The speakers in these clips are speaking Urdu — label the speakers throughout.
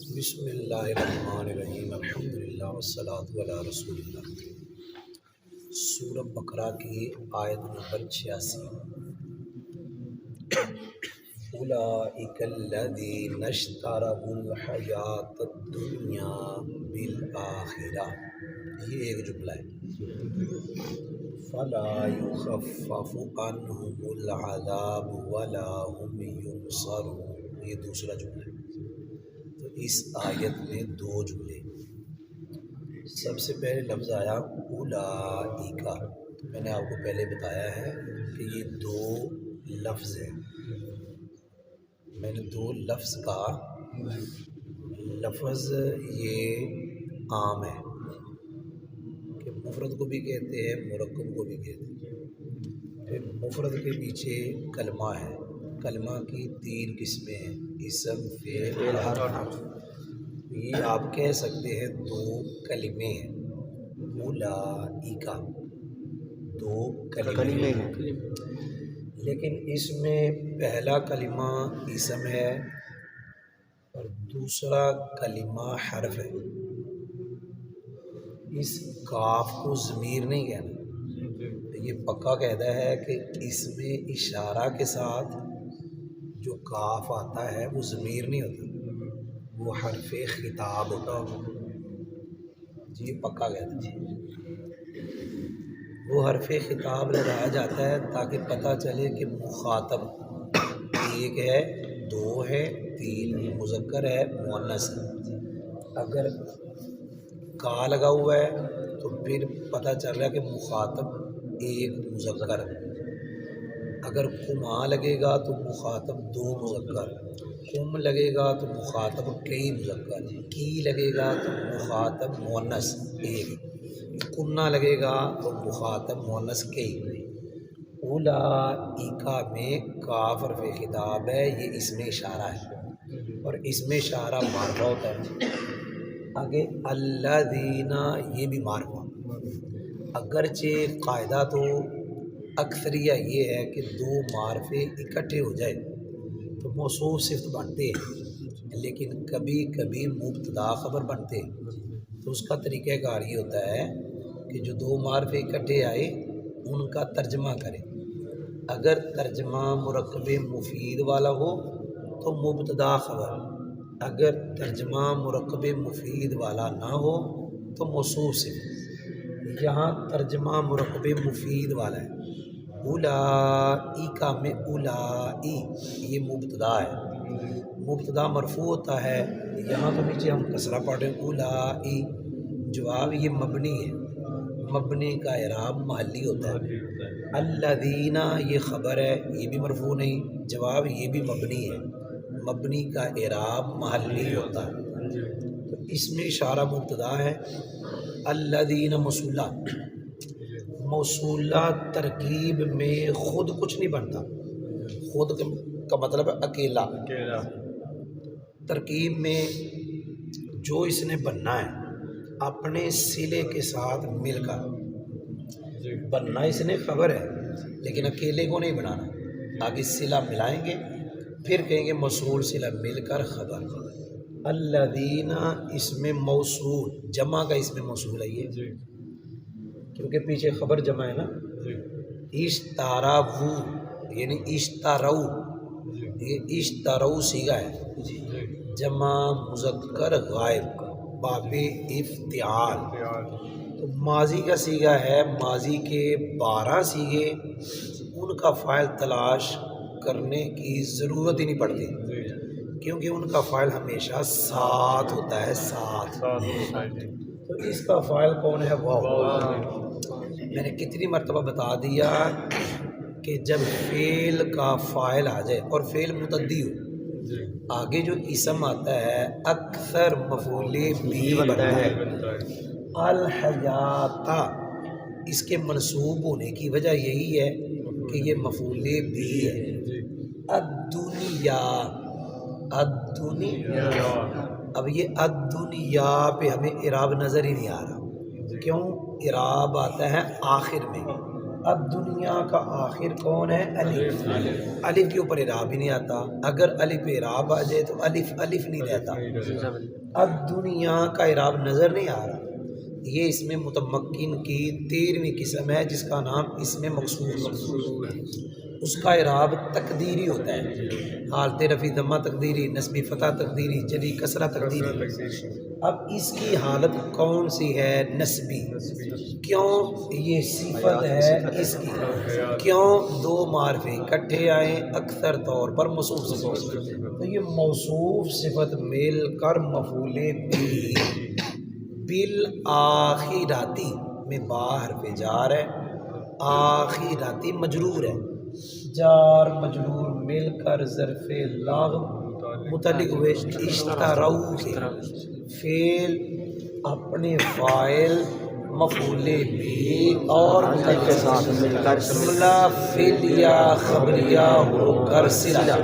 Speaker 1: بسم اللہ الرحمن الرحیم الحمدللہ والصلاة علی رسول اللہ۔ سورہ بقرہ کی آیت نمبر 86۔ اولئک الذین اشتروا الحیاۃ الدنیا بالآخرہ، یہ ایک جملہ ہے۔ فلا یخفف عنہم العذاب ولا هم ینصرون، یہ دوسرا جملہ ہے۔ تو اس آیت میں دو جملے، سب سے پہلے لفظ آیا اولئک، تو میں نے آپ کو پہلے بتایا ہے کہ یہ دو لفظ ہیں۔ میں نے دو لفظ کہا، لفظ یہ عام ہے کہ مفرد کو بھی کہتے ہیں، مرکب کو بھی کہتے ہیں۔ پھر مفرد کے پیچھے کلمہ ہے، کلمہ کی تین قسمیں ہیں، اسم، فعل اور حرف۔ یہ آپ کہہ سکتے ہیں دو کلمے ہیں، اولئک دو کلمے ہیں، لیکن اس میں پہلا کلمہ اسم ہے اور دوسرا کلمہ حرف ہے۔ اس کاف کو ضمیر نہیں کہنا، یہ پکا کہتا ہے کہ اس میں اشارہ کے ساتھ جو کاف آتا ہے وہ ضمیر نہیں ہوتا، وہ حرف خطاب ہوتا ہے۔ جی پکا کہتا ہے، وہ حرف خطاب لگایا جاتا ہے تاکہ پتہ چلے کہ مخاطب ایک ہے، دو ہے، تین ہے، مذکر ہے، مؤنث ہے۔ اگر کا لگا ہوا ہے تو پھر پتہ چل رہا ہے کہ مخاطب ایک مذکر ہے۔ اگر کما لگے گا تو مخاطب دو مذکر، کم لگے گا تو مخاطب کئی مذکر، کی لگے گا تو مخاطب مؤنث ایک، کنہ لگے گا تو مخاطب مؤنث کئی۔ اولئک میں کاف حرف خطاب ہے، یہ اس میں اشارہ ہے اور اس میں اشارہ معرفہ ہوتا ہے۔ آگے الذین، یہ بھی معرفہ، اگرچہ قاعدہ تو اکثریہ یہ ہے کہ دو معرفے اکٹھے ہو جائے تو موصوف صفت بنتے ہیں، لیکن کبھی کبھی مبتدا خبر بنتے ہیں۔ تو اس کا طریقہ کار یہ ہوتا ہے کہ جو دو معرفے اکٹھے آئے ان کا ترجمہ کریں۔ اگر ترجمہ مرکب مفید والا ہو تو مبتدا خبر، اگر ترجمہ مرکب مفید والا نہ ہو تو موصوف صفت۔ یہاں ترجمہ مرکب مفید والا ہے، اولئک میں اولائی یہ مبتدا ہے، مبتدا مرفوع ہوتا ہے، یہاں تو نیچے ہم کسرہ پڑھ رہے ہیں اولائی، جواب یہ مبنی ہے، مبنی کا اعراب محلی ہوتا ہے۔ الذین یہ خبر ہے، یہ بھی مرفوع نہیں، جواب یہ بھی مبنی ہے، مبنی کا اعراب محلی ہوتا ہے۔ تو اس میں اشارہ مبتدا ہے، الذین موصولہ، موصولہ ترکیب میں خود کچھ نہیں بنتا، خود کا مطلب ہے اکیلا، ترکیب میں جو اس نے بننا ہے اپنے صلے کے ساتھ مل کر بننا، اس نے خبر ہے لیکن اکیلے کو نہیں بنانا، آگے صلہ ملائیں گے پھر کہیں گے موصول صلہ مل کر خبر۔ الذین اس میں موصول، جمع کا اس میں موصول ہے یہ، کیونکہ پیچھے خبر جمع ہے نا۔ اشتراو یعنی اشترو، یہ اشترو صیغہ ہے، جمع مذکر غائب باب افتعال، تو ماضی کا صیغہ ہے، ماضی کے 12 صیغے، ان کا فاعل تلاش کرنے کی ضرورت ہی نہیں پڑتی کیونکہ ان کا فاعل ہمیشہ ساتھ ہوتا ہے، ساتھ۔ تو اس کا فاعل کون ہے؟ واو۔ میں نے کتنی مرتبہ بتا دیا کہ جب فعل کا فاعل آ جائے اور فعل متعدی ہو، آگے جو اسم آتا ہے اکثر مفعول بھی بنتا ہے۔ الحیات، اس کے منصوب ہونے کی وجہ یہی ہے کہ یہ مفعول بھی ہے۔ الدنیا، الدنیا، اب یہ الدنیا پہ ہمیں اعراب نظر ہی نہیں آ رہا، کیوں؟ اعراب آتا ہے آخر میں، اب دنیا کا آخر کون ہے؟ الف۔ الف کے اوپر اعراب ہی نہیں آتا، اگر الف پہ اعراب آ جائے تو الف الف نہیں رہتا۔ اب دنیا کا اعراب نظر نہیں آ رہا، یہ اس میں متمکن کی 13ویں قسم ہے جس کا نام اس میں مقصور ہے۔ اس کا اعراب تقدیری ہوتا ہے، حالت رفع ضمہ تقدیری، نصبی فتح تقدیری، جلی کسرہ تقدیری۔ اب اس کی حالت کون سی ہے؟ نصبی۔ کیوں؟ یہ صفت ہے اس کی۔ کیوں؟ دو معرفے اکٹھے آئیں اکثر طور پر موصوف صفت، تو یہ موصوف صفت مل کر مفعول بھی بالآخراتی میں باہر پہ جار ہے، آخراتی مجرور ہے، جار مجرور مل کر ظرف لاغ متعلق ہوئے اشتراؤ کے فعل اپنے فاعل مفعول بھی اور متعلق کے ساتھ مل کر جملہ فعل یا خبریہ ہو کر صلہ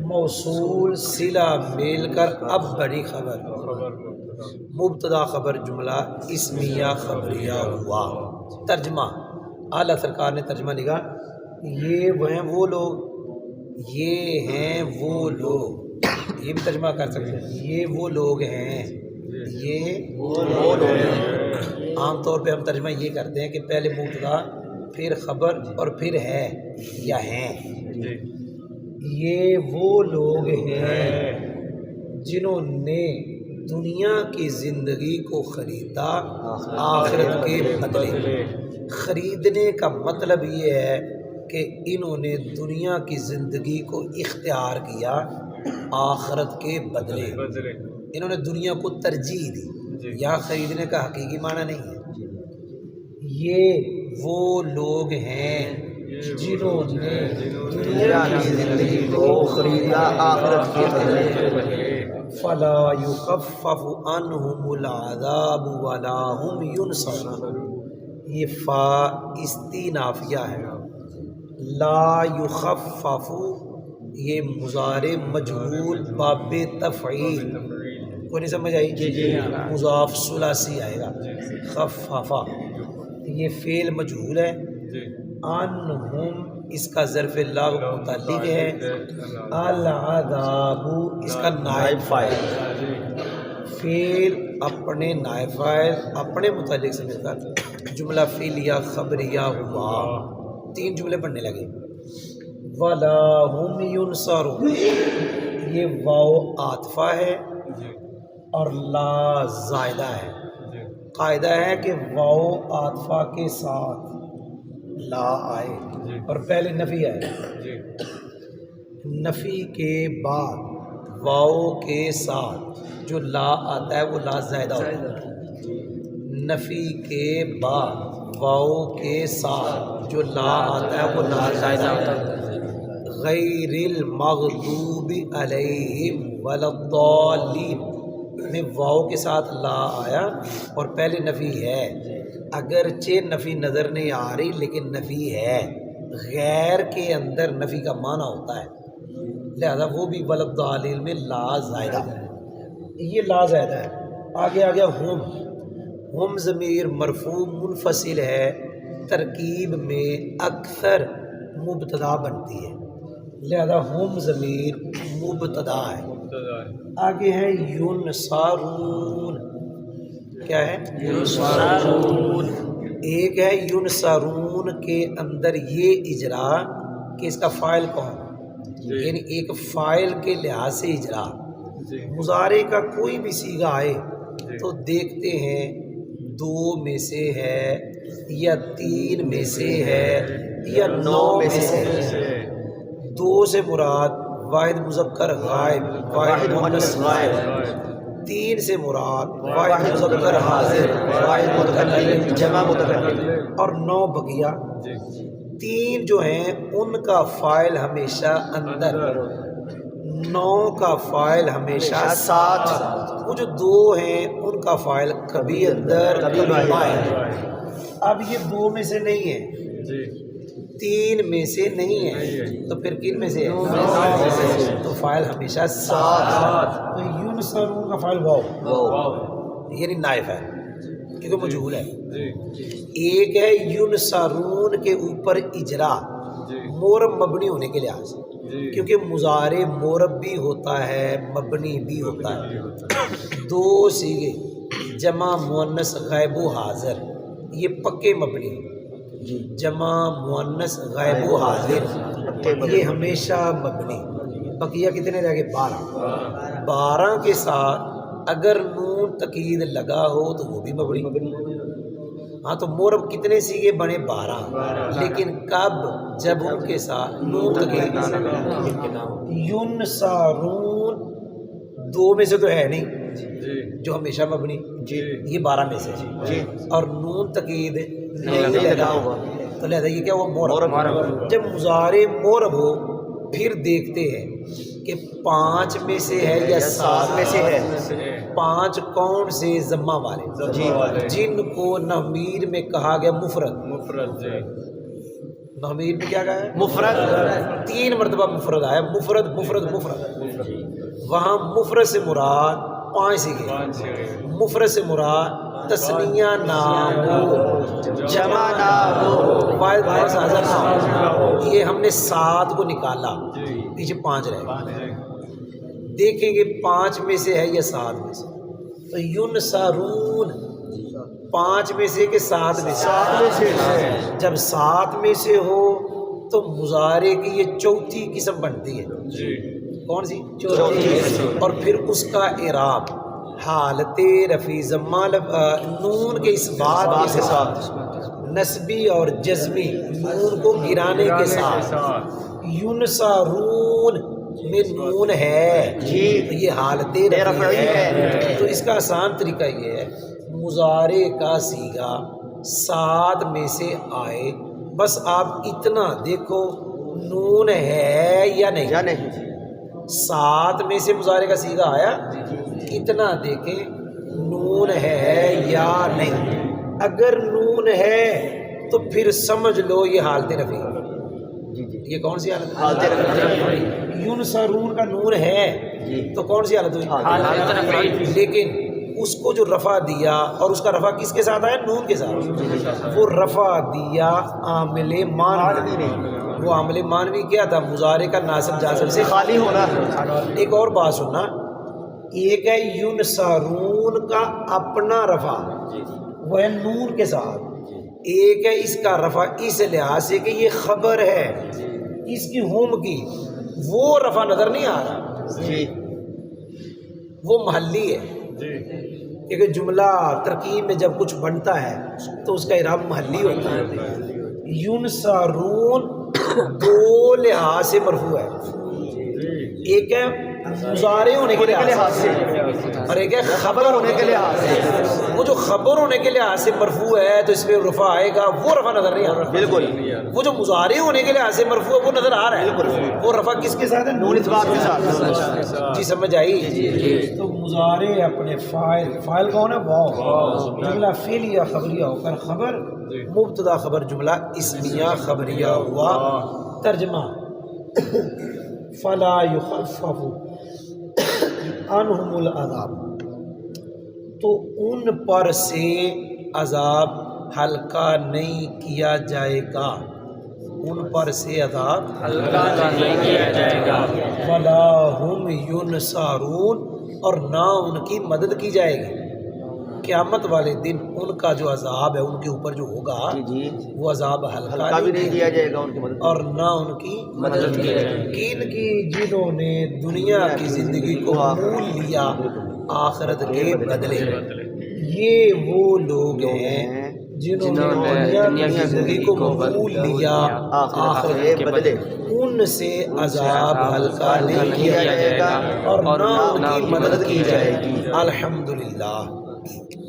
Speaker 1: موصول صلہ مل کر اب بڑی خبر مبتدا خبر جملہ اسمیہ خبریہ ہوا۔ ترجمہ اعلیٰ سرکار نے ترجمہ لکھا، یہ وہ لوگ، یہ ہیں وہ لوگ، یہ بھی ترجمہ کر سکتے ہیں، یہ وہ لوگ ہیں، یہ وہ لوگ ہیں۔ عام طور پہ ہم ترجمہ یہ کرتے ہیں کہ پہلے مبتدا پھر خبر اور پھر ہے یا ہیں۔ یہ وہ لوگ ہیں جنہوں نے دنیا کی زندگی کو خریدا آخرت کے بدلے۔ خریدنے کا مطلب یہ ہے کہ انہوں نے دنیا کی زندگی کو اختیار کیا آخرت کے بدلے، انہوں نے دنیا کو ترجیح دی، یہاں خریدنے کا حقیقی معنی نہیں ہے۔ یہ وہ لوگ ہیں جنہوں نے دنیا کی زندگی کو خریدا آخرت کے بدلے، فلا یخفف عنہم العذاب ولا هم ینصرون۔ یہ فا استینافیہ ہے، لا یخفف یہ مضارع مجہول باب تفعیل، کوئی نہیں سمجھ آئی؟ مضاف ثلاثی آئے گا، خففا یہ فعل مجہول ہے، عنہم اس کا ظرف لاغ متعلق ہے، العذاب اس کا نائب فاعل، فعل اپنے نائب فاعل اپنے متعلق سے مل کر جملہ فعلیہ خبریہ ہوا، تین جملے پڑھنے لگے۔ ولا هم ینصرون یہ واو عاطفہ ہے اور لا زائدہ ہے۔ قاعدہ ہے کہ واو عاطفہ کے ساتھ لا آئے اور پہلے نفی آئے، نفی کے بعد واو کے ساتھ جو لا آتا ہے وہ لا زائدہ ہوتا ہے، نفی کے بعد واو کے ساتھ جو لا آتا ہے وہ لا زائدہ ہوتا ہے۔ غیر المغضوب علیہم ولا الضالین میں واو کے ساتھ لا آیا اور پہلے نفی ہے، اگرچہ نفی نظر نہیں آ رہی لیکن نفی ہے، غیر کے اندر نفی کا معنی ہوتا ہے، لہذا وہ بھی ولا الضالین میں لا زائدہ، یہ لا زائدہ ہے۔ آگے آ گیا ہم ضمیر مرفوع منفصل ہے، ترکیب میں اکثر مبتدا بنتی ہے، لہذا ہم ضمیر مبتدا ہے۔ آگے ہے ینصرون، کیا ہے؟ ینصرون، ایک ہے ینصرون کے اندر یہ اجرا کہ اس کا فاعل کون، یعنی ایک فاعل کے لحاظ سے اجرا، مضارع کا کوئی بھی صیغہ آئے تو دیکھتے ہیں دو میں سے ہے یا تین میں سے ہے یا نو میں سے ہے۔ دو سے مراد واحد مذکر غائب، واحد مؤنث غائب، تین سے مراد واحد مذکر حاضر، واحد متکلم جمع متکلم، اور نو بقیہ۔ تین جو ہیں ان کا فاعل ہمیشہ اندر، نو کا فاعل ہمیشہ ساتھ، وہ جو دو ہیں ان کا فاعل کبھی اندر کبھی باہر۔ اب یہ دو میں سے نہیں ہے، تین میں سے نہیں ہے، تو پھر کن میں سے ہے؟ تو فاعل ہمیشہ ساتھ، تو ینصرون کا فاعل واو یعنی نائب ہے۔ کیونکہ مجہول ہے. ایک ہے ینصرون کے اوپر اجرا مورب مبنی ہونے کے لحاظ سے، کیونکہ مضارع مورب بھی ہوتا ہے مبنی بھی ہوتا ہے. دو سیغے جمع مؤنث غائب و حاضر یہ پکے مبنی، جمع مؤنث غائب و حاضر یہ ہمیشہ مبنی. بقیہ کتنے رہ گئے؟ 12. 12 کے ساتھ اگر نون تقید لگا ہو تو وہ بھی مبنی. ہاں تو مورب کتنے سیغے بنے؟ 12. لیکن کب؟ جب ان کے ساتھ نون تقید. ینصرون 2 میں سے تو ہے نہیں جو ہمیشہ مبنی، یہ 12 میں سے، اور نون تقید نہیں لگا ہوا تو لہذا یہ کیا ہوا؟ مورب. جب مضارع مورب ہو پھر دیکھتے ہیں کہ 5 میں سے ہے یا 7 میں سے ہے. 5 کون سے؟ ضمہ والے جن کو نحویر میں کہا گیا مفرد. نحویر میں کیا کہا ہے؟ مفرد. 3 مرتبہ مفرد آیا، مفرد مفرد مفرد. وہاں مفرد سے مراد 5 سیغے، مفرد سے مراد تثنیہ نہ ہو، جمع نہ ہو، واحد مؤنث حاضر نہ ہو. یہ ہم نے 7 کو نکالا، پیچھے 5 رہے. دیکھیں گے 5 میں سے ہے یا 7 میں سے. تو ینصرون 5 میں سے کہ 7 میں سے؟ جب 7 میں سے ہو تو مضارع کی یہ چوتھی قسم بنتی ہے. کون سی؟ چوتھی. اور پھر اس کا اعراب حالت رفع ضمہ نون کے اس بات کے ساتھ، نسبی اور جزمی نون کو گرانے کے ساتھ. ینصرون میں نون ہے تو یہ حالت رفع ہے. تو اس کا آسان طریقہ یہ ہے مضارع کا صیغہ 7 میں سے آئے، بس آپ اتنا دیکھو نون ہے یا نہیں. 7 میں سے مضارع کا صیغہ آیا، اتنا دیکھیں نون ہے یا نہیں. اگر نون ہے تو پھر سمجھ لو یہ حالت رفع. یہ کون سی حالت ہے؟ ینصرون کا نون ہے تو کون سی حالت ہوئی؟ لیکن اس کو جو رفع دیا، اور اس کا رفع کس کے ساتھ آیا؟ نون کے ساتھ. وہ رفع دیا عامل مانوی. وہ عامل مانوی کیا تھا؟ مضارع کا ناصب جازم سے خالی ہونا. ایک اور بات سننا، ایک ہے ینصرون کا اپنا رفع، وہ ہے نون کے ساتھ. ایک ہے اس کا رفع اس لحاظ سے کہ یہ خبر ہے اس کی ہم کی، وہ رفع نظر نہیں آ رہا، وہ محلی ہے. کیونکہ جملہ ترکیب میں جب کچھ بنتا ہے تو اس کا اعراب محلی ہوتا ہے. ینصرون 2 لحاظ سے مرفوع ہے، ایک ہے مضارع ہونے کے لحاظ سے اور ایک ہے خبر ہونے کے لحاظ سے. وہ جو خبر ہونے کے لحاظ سے مرفوع ہے تو اس میں رفع آئے گا، وہ رفع نظر نہیں آ رہا. بالکل. وہ جو مضارع ہونے کے لحاظ سے مرفوع ہے وہ نظر آ رہا ہے. وہ رفع کس کے ساتھ ہے؟ نون اثبات کے ساتھ. جی سمجھ آئی؟ تو مضارع اپنے فاعل کون ہے؟ واو. جملہ فعلیہ خبریہ ہو کر خبر، مبتدا خبر جملہ اسمیہ خبریہ ہوا. ترجمہ فلا یخفف عنہم العذاب، تو ان پر سے عذاب ہلکا نہیں کیا جائے گا. ان پر سے عذاب ہلکا نہیں کیا جائے گا. فلا ہم ینصرون، اور نہ ان کی مدد کی جائے گی. قیامت والے دن ان کا جو عذاب ہے ان کے اوپر جو ہوگا وہ عذاب ہلکا بھی نہیں کیا جائے گا ان کی مدد، اور نہ ان کی مدد کی جائے گی. کن کی؟ جنہوں نے دنیا کی زندگی کو بھول لیا آخرت کے بدلے. یہ وہ لوگ ہیں جنہوں نے دنیا کی زندگی کو بھول لیا آخرت کے بدلے. ان سے عذاب ہلکا نہیں کیا جائے گا اور نہ ان کی مدد کی جائے گی. الحمدللہ.